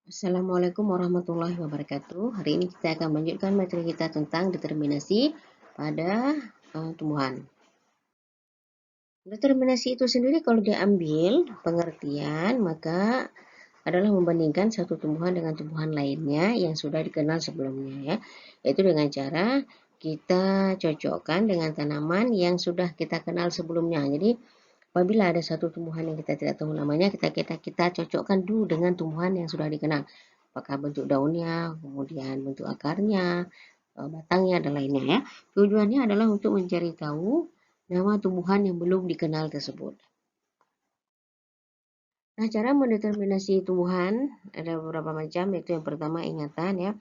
Assalamualaikum warahmatullahi wabarakatuh. Hari ini kita akan melanjutkan materi kita tentang determinasi pada tumbuhan. Determinasi itu sendiri kalau diambil pengertian maka adalah membandingkan satu tumbuhan dengan tumbuhan lainnya yang sudah dikenal sebelumnya ya. Yaitu dengan cara kita cocokkan dengan tanaman yang sudah kita kenal sebelumnya. Jadi apabila ada satu tumbuhan yang kita tidak tahu namanya, kita cocokkan dulu dengan tumbuhan yang sudah dikenal. Apakah bentuk daunnya, kemudian bentuk akarnya, batangnya, dan lainnya ya. Tujuannya adalah untuk mencari tahu nama tumbuhan yang belum dikenal tersebut. Nah, cara mendeterminasi tumbuhan ada beberapa macam, yaitu yang pertama ingatan ya.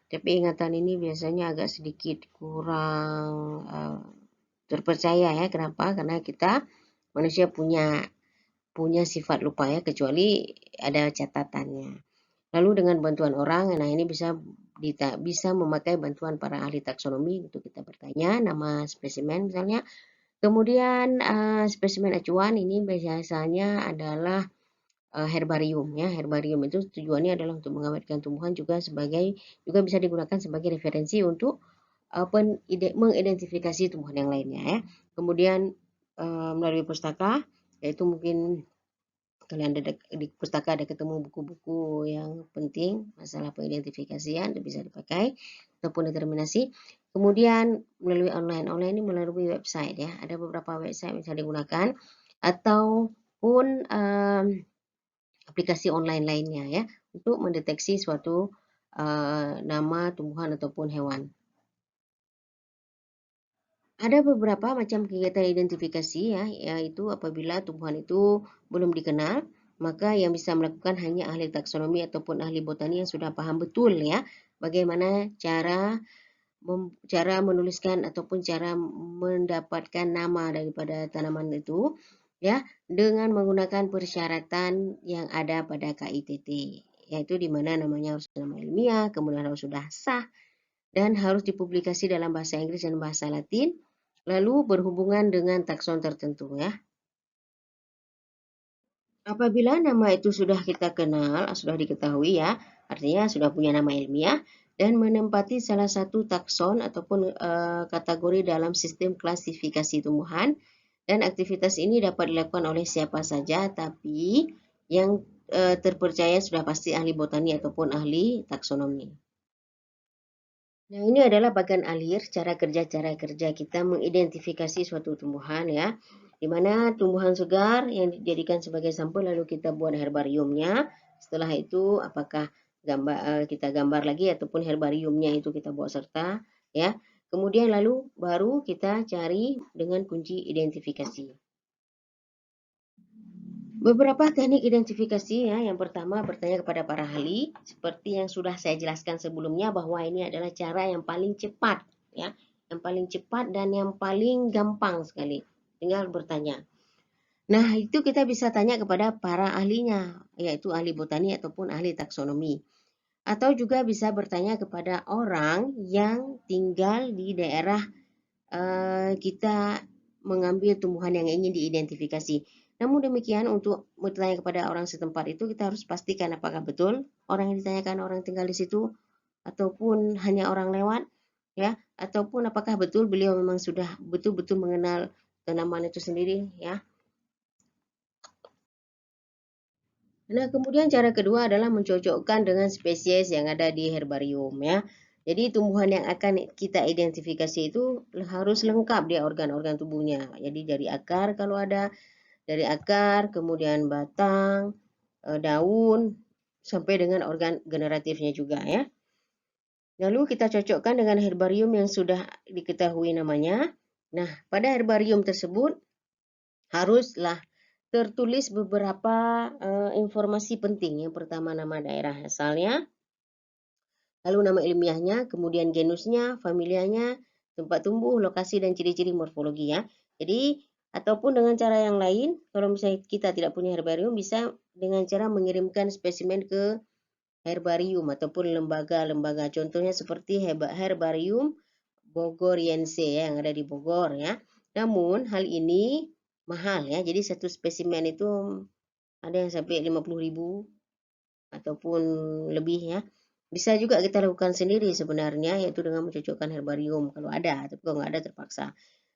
Tapi ingatan ini biasanya agak sedikit kurang terpercaya ya. Kenapa? Karena kita manusia punya sifat lupa ya, kecuali ada catatannya. Lalu dengan bantuan orang, nah ini bisa memakai bantuan para ahli taksonomi untuk kita bertanya nama spesimen misalnya. Kemudian spesimen acuan ini biasanya adalah herbarium ya. Herbarium itu tujuannya adalah untuk mengawetkan tumbuhan juga bisa digunakan sebagai referensi untuk mengidentifikasi tumbuhan yang lainnya ya. Kemudian melalui pustaka, yaitu mungkin kalian di pustaka ada ketemu buku-buku yang penting masalah pengidentifikasian bisa dipakai ataupun determinasi. Kemudian melalui online ini melalui website ya, ada beberapa website bisa digunakan ataupun aplikasi online lainnya ya untuk mendeteksi suatu nama tumbuhan ataupun hewan. Ada beberapa macam kegiatan identifikasi ya, yaitu apabila tumbuhan itu belum dikenal, maka yang bisa melakukan hanya ahli taksonomi ataupun ahli botani yang sudah paham betul ya bagaimana cara menuliskan ataupun cara mendapatkan nama daripada tanaman itu ya dengan menggunakan persyaratan yang ada pada KITT, yaitu di mana namanya harus nama ilmiah, kemudian harus sudah sah dan harus dipublikasi dalam bahasa Inggris dan bahasa Latin, lalu berhubungan dengan takson tertentu ya. Apabila nama itu sudah kita kenal, sudah diketahui ya, artinya sudah punya nama ilmiah dan menempati salah satu takson ataupun kategori dalam sistem klasifikasi tumbuhan, dan aktivitas ini dapat dilakukan oleh siapa saja, tapi yang terpercaya sudah pasti ahli botani ataupun ahli taksonomi. Nah, ini adalah bagian akhir cara kerja kita mengidentifikasi suatu tumbuhan ya. Di mana tumbuhan segar yang dijadikan sebagai sampel lalu kita buat herbariumnya. Setelah itu apakah kita gambar lagi ataupun herbariumnya itu kita buat serta ya. Kemudian lalu baru kita cari dengan kunci identifikasi. Beberapa teknik identifikasi ya. Yang pertama bertanya kepada para ahli seperti yang sudah saya jelaskan sebelumnya bahwa ini adalah cara yang paling cepat ya, yang paling cepat dan yang paling gampang sekali. Tinggal bertanya. Nah, itu kita bisa tanya kepada para ahlinya, yaitu ahli botani ataupun ahli taksonomi. Atau juga bisa bertanya kepada orang yang tinggal di daerah kita mengambil tumbuhan yang ingin diidentifikasi. Namun demikian untuk bertanya kepada orang setempat itu kita harus pastikan apakah betul orang yang ditanyakan orang tinggal di situ ataupun hanya orang lewat ya, ataupun apakah betul beliau memang sudah betul-betul mengenal tanaman itu sendiri ya. Nah, kemudian cara kedua adalah mencocokkan dengan spesies yang ada di herbarium ya. Jadi tumbuhan yang akan kita identifikasi itu harus lengkap dia organ-organ tubuhnya. Jadi dari akar kalau ada, dari akar, kemudian batang, daun, sampai dengan organ generatifnya juga ya. Lalu kita cocokkan dengan herbarium yang sudah diketahui namanya. Nah, pada herbarium tersebut haruslah tertulis beberapa informasi penting. Yang pertama nama daerah asalnya, lalu nama ilmiahnya, kemudian genusnya, familianya, tempat tumbuh, lokasi, dan ciri-ciri morfologi ya. Jadi, ataupun dengan cara yang lain, kalau misalnya kita tidak punya herbarium, bisa dengan cara mengirimkan spesimen ke herbarium ataupun lembaga-lembaga. Contohnya seperti herbarium Bogoriense ya, yang ada di Bogor ya. Namun hal ini mahal ya. Jadi satu spesimen itu ada yang sampai 50.000, ataupun lebih ya. Bisa juga kita lakukan sendiri sebenarnya, yaitu dengan mencocokkan herbarium kalau ada, tapi kalau nggak ada terpaksa.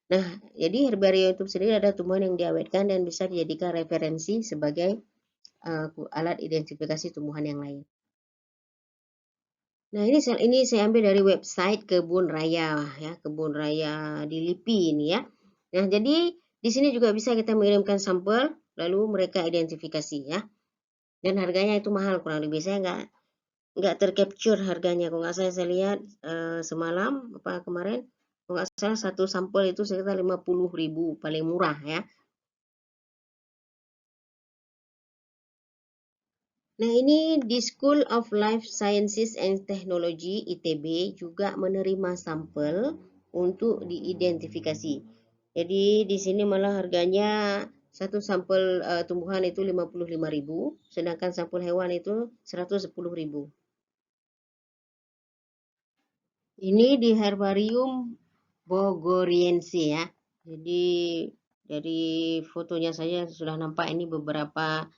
Nah, jadi herbarium itu sendiri ada tumbuhan yang diawetkan dan bisa dijadikan referensi sebagai alat identifikasi tumbuhan yang lain. Nah, ini saya ambil dari website Kebun Raya ya, Kebun Raya di LIPI ini ya. Nah, jadi di sini juga bisa kita mengirimkan sampel lalu mereka identifikasi ya. Dan harganya itu mahal kurang lebih, saya nggak tercapture harganya. Kalau nggak saya lihat semalam apa kemarin, kalau nggak salah satu sampel itu sekitar 50.000 paling murah ya. Nah, ini di School of Life Sciences and Technology ITB juga menerima sampel untuk diidentifikasi. Jadi di sini malah harganya satu sampel tumbuhan itu 55.000, sedangkan sampel hewan itu 110.000. Ini di Herbarium Bogoriense ya. Jadi dari fotonya saja sudah nampak ini beberapa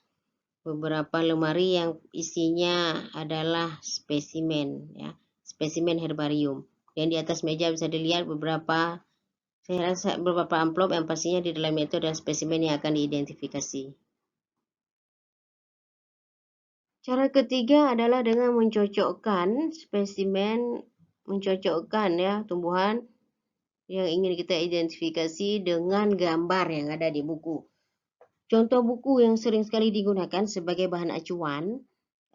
lemari yang isinya adalah spesimen ya, spesimen herbarium. Dan di atas meja bisa dilihat saya rasa beberapa amplop yang pastinya di dalamnya itu adalah spesimen yang akan diidentifikasi. Cara ketiga adalah dengan mencocokkan spesimen, mencocokkan ya tumbuhan yang ingin kita identifikasi dengan gambar yang ada di buku. Contoh buku yang sering sekali digunakan sebagai bahan acuan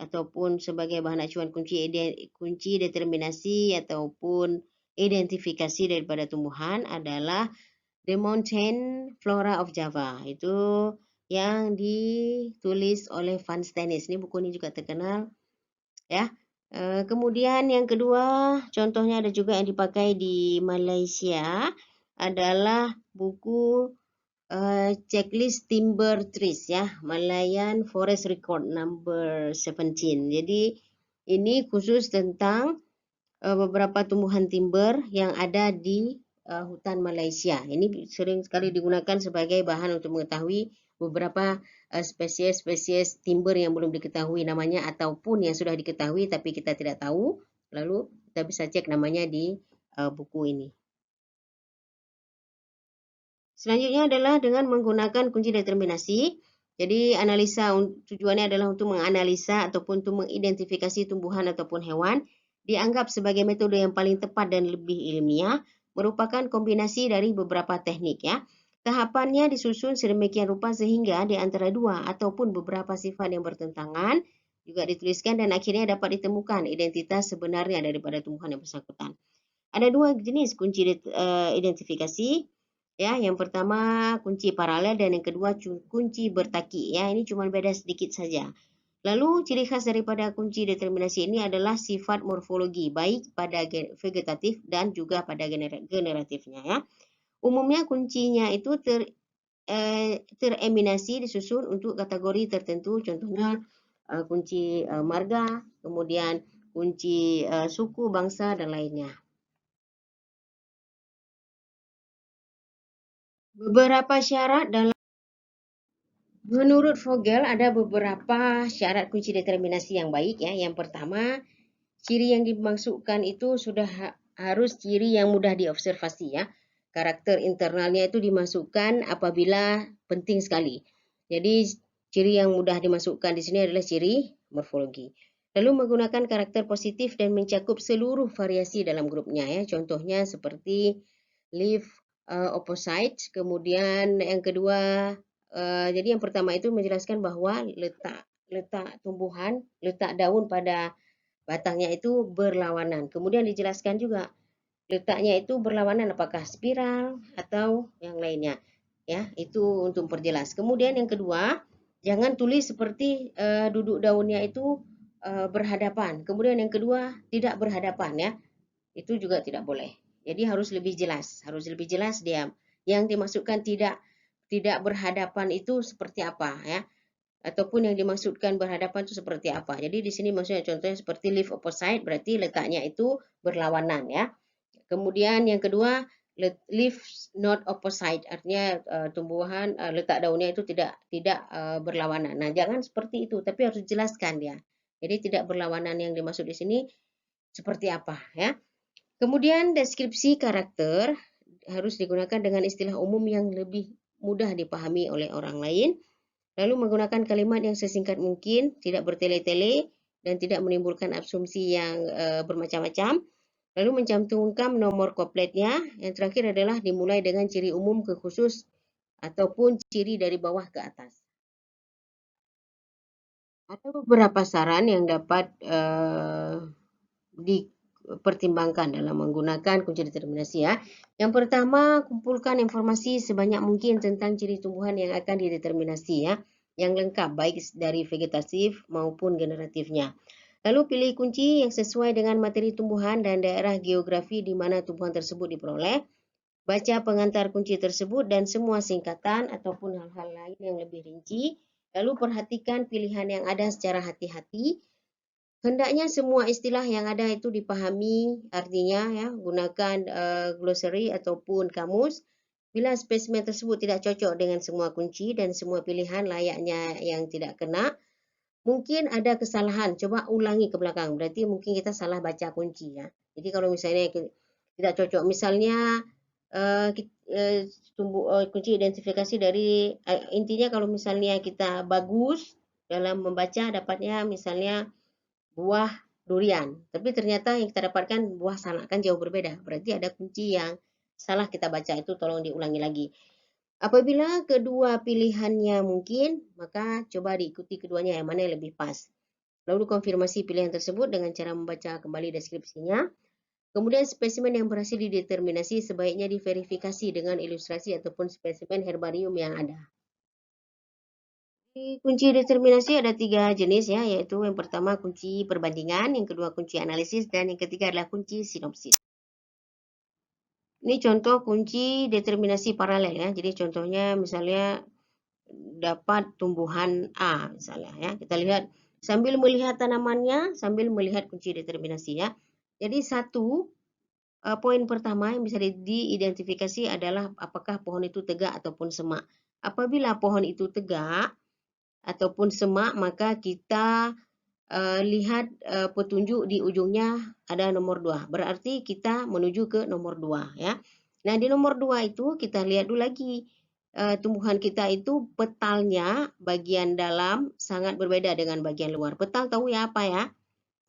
ataupun sebagai bahan acuan kunci determinasi ataupun identifikasi daripada tumbuhan adalah The Mountain Flora of Java. Itu yang ditulis oleh Van Stennis. Ini buku ini juga terkenal ya. Kemudian yang kedua, contohnya ada juga yang dipakai di Malaysia adalah buku checklist timber trees ya, Malayan Forest Record number 17. Jadi ini khusus tentang beberapa tumbuhan timber yang ada di hutan Malaysia. Ini sering sekali digunakan sebagai bahan untuk mengetahui beberapa spesies-spesies timber yang belum diketahui namanya ataupun yang sudah diketahui tapi kita tidak tahu. Lalu kita bisa cek namanya di buku ini. Selanjutnya adalah dengan menggunakan kunci determinasi. Jadi analisa tujuannya adalah untuk menganalisa ataupun untuk mengidentifikasi tumbuhan ataupun hewan. Dianggap sebagai metode yang paling tepat dan lebih ilmiah, merupakan kombinasi dari beberapa teknik ya. Tahapannya disusun sedemikian rupa sehingga di antara dua ataupun beberapa sifat yang bertentangan juga dituliskan dan akhirnya dapat ditemukan identitas sebenarnya daripada tumbuhan yang bersangkutan. Ada dua jenis kunci identifikasi. Ya, yang pertama kunci paralel dan yang kedua kunci bertaki ya. Ini cuma beda sedikit saja. Lalu ciri khas daripada kunci determinasi ini adalah sifat morfologi baik pada vegetatif dan juga pada generatifnya ya. Umumnya kuncinya itu tereminasi disusun untuk kategori tertentu, contohnya kunci marga, kemudian kunci suku, bangsa dan lainnya. Beberapa syarat dalam Menurut Vogel ada beberapa syarat kunci determinasi yang baik ya. Yang pertama, ciri yang dimaksudkan itu sudah harus ciri yang mudah diobservasi ya. Karakter internalnya itu dimasukkan apabila penting sekali. Jadi ciri yang mudah dimasukkan di sini adalah ciri morfologi. Lalu menggunakan karakter positif dan mencakup seluruh variasi dalam grupnya ya. Contohnya seperti leaf opposite, kemudian yang kedua jadi yang pertama itu menjelaskan bahwa letak tumbuhan, letak daun pada batangnya itu berlawanan. Kemudian dijelaskan juga letaknya itu berlawanan apakah spiral atau yang lainnya. Ya, itu untuk perjelas. Kemudian yang kedua, jangan tulis seperti duduk daunnya itu berhadapan. Kemudian yang kedua, tidak berhadapan ya. Itu juga tidak boleh. Jadi harus lebih jelas dia. Yang dimasukkan tidak berhadapan itu seperti apa ya, ataupun yang dimaksudkan berhadapan itu seperti apa. Jadi di sini maksudnya contohnya seperti leaf opposite berarti letaknya itu berlawanan ya. Kemudian yang kedua leaf not opposite artinya tumbuhan letak daunnya itu tidak berlawanan. Nah, jangan seperti itu tapi harus dijelaskan dia. Jadi tidak berlawanan yang dimaksud di sini seperti apa ya. Kemudian deskripsi karakter harus digunakan dengan istilah umum yang lebih mudah dipahami oleh orang lain. Lalu menggunakan kalimat yang sesingkat mungkin, tidak bertele-tele, dan tidak menimbulkan asumsi yang bermacam-macam. Lalu mencantumkan nomor kopletnya. Yang terakhir adalah dimulai dengan ciri umum ke khusus ataupun ciri dari bawah ke atas. Ada beberapa saran yang dapat dipertimbangkan dalam menggunakan kunci determinasi ya. Yang pertama, kumpulkan informasi sebanyak mungkin tentang ciri tumbuhan yang akan dideterminasi ya, yang lengkap baik dari vegetatif maupun generatifnya. Lalu pilih kunci yang sesuai dengan materi tumbuhan dan daerah geografi di mana tumbuhan tersebut diperoleh. Baca pengantar kunci tersebut dan semua singkatan ataupun hal-hal lain yang lebih rinci. Lalu perhatikan pilihan yang ada secara hati-hati. Hendaknya semua istilah yang ada itu dipahami artinya ya, gunakan glossary ataupun kamus. Bila spesimen tersebut tidak cocok dengan semua kunci dan semua pilihan layaknya yang tidak kena, mungkin ada kesalahan. Coba ulangi ke belakang. Berarti mungkin kita salah baca kunci ya. Jadi kalau misalnya tidak cocok, misalnya kunci identifikasi dari intinya kalau misalnya kita bagus dalam membaca dapatnya misalnya buah durian. Tapi ternyata yang kita dapatkan buah salak, kan jauh berbeda. Berarti ada kunci yang salah kita baca, itu tolong diulangi lagi. Apabila kedua pilihannya mungkin, maka coba diikuti keduanya yang mana yang lebih pas. Lalu konfirmasi pilihan tersebut dengan cara membaca kembali deskripsinya. Kemudian spesimen yang berhasil dideterminasi sebaiknya diverifikasi dengan ilustrasi ataupun spesimen herbarium yang ada. Kunci determinasi ada 3 jenis ya, yaitu yang pertama kunci perbandingan, yang kedua kunci analisis, dan yang ketiga adalah kunci sinopsis. Ini contoh kunci determinasi paralel ya. Jadi contohnya misalnya dapat tumbuhan A misalnya ya. Kita lihat sambil melihat tanamannya, sambil melihat kunci determinasi ya. Jadi poin pertama yang bisa diidentifikasi adalah apakah pohon itu tegak ataupun semak. Apabila pohon itu tegak ataupun semak, maka kita lihat petunjuk di ujungnya ada nomor 2. Berarti kita menuju ke nomor 2 ya. Nah, di nomor 2 itu kita lihat dulu lagi tumbuhan kita itu petalnya bagian dalam sangat berbeda dengan bagian luar. Petal tahu ya apa ya?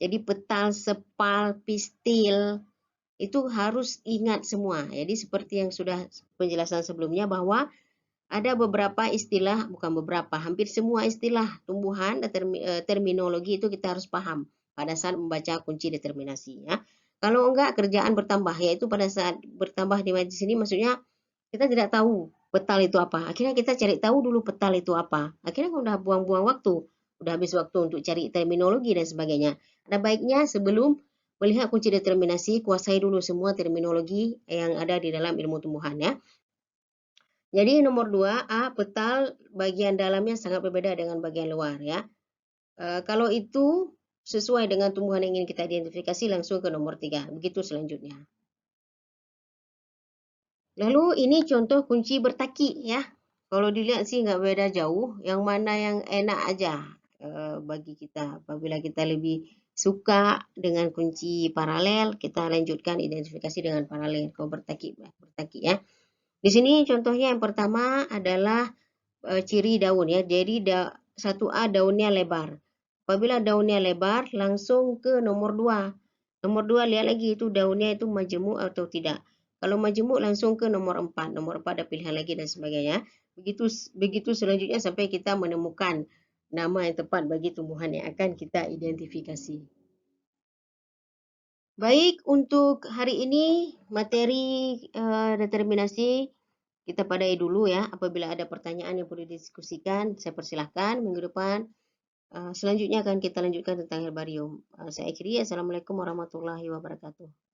Jadi petal, sepal, pistil itu harus ingat semua. Jadi seperti yang sudah penjelasan sebelumnya bahwa ada beberapa istilah, bukan beberapa, hampir semua istilah tumbuhan dan terminologi itu kita harus paham pada saat membaca kunci determinasi ya. Kalau enggak kerjaan bertambah, yaitu pada saat bertambah di sini maksudnya kita tidak tahu petal itu apa. Akhirnya kita cari tahu dulu petal itu apa. Akhirnya udah buang-buang waktu, udah habis waktu untuk cari terminologi dan sebagainya. Ada baiknya sebelum melihat kunci determinasi, kuasai dulu semua terminologi yang ada di dalam ilmu tumbuhan ya. Jadi nomor 2, A, petal bagian dalamnya sangat berbeda dengan bagian luar ya. Kalau itu sesuai dengan tumbuhan yang ingin kita identifikasi, langsung ke nomor 3. Begitu selanjutnya. Lalu ini contoh kunci bertaki ya. Kalau dilihat sih nggak beda jauh. Yang mana yang enak aja bagi kita. Apabila kita lebih suka dengan kunci paralel, kita lanjutkan identifikasi dengan paralel. Kalau bertaki ya. Di sini contohnya yang pertama adalah ciri daun ya. Jadi 1A daunnya lebar. Apabila daunnya lebar, langsung ke nomor 2. Nomor 2 lihat lagi itu daunnya itu majemuk atau tidak. Kalau majemuk langsung ke nomor 4. Nomor 4 ada pilihan lagi dan sebagainya. Begitu selanjutnya sampai kita menemukan nama yang tepat bagi tumbuhan yang akan kita identifikasi. Baik, untuk hari ini materi determinasi kita padai dulu ya. Apabila ada pertanyaan yang perlu didiskusikan, saya persilahkan minggu depan. Selanjutnya akan kita lanjutkan tentang herbarium. Saya akhiri. Assalamualaikum warahmatullahi wabarakatuh.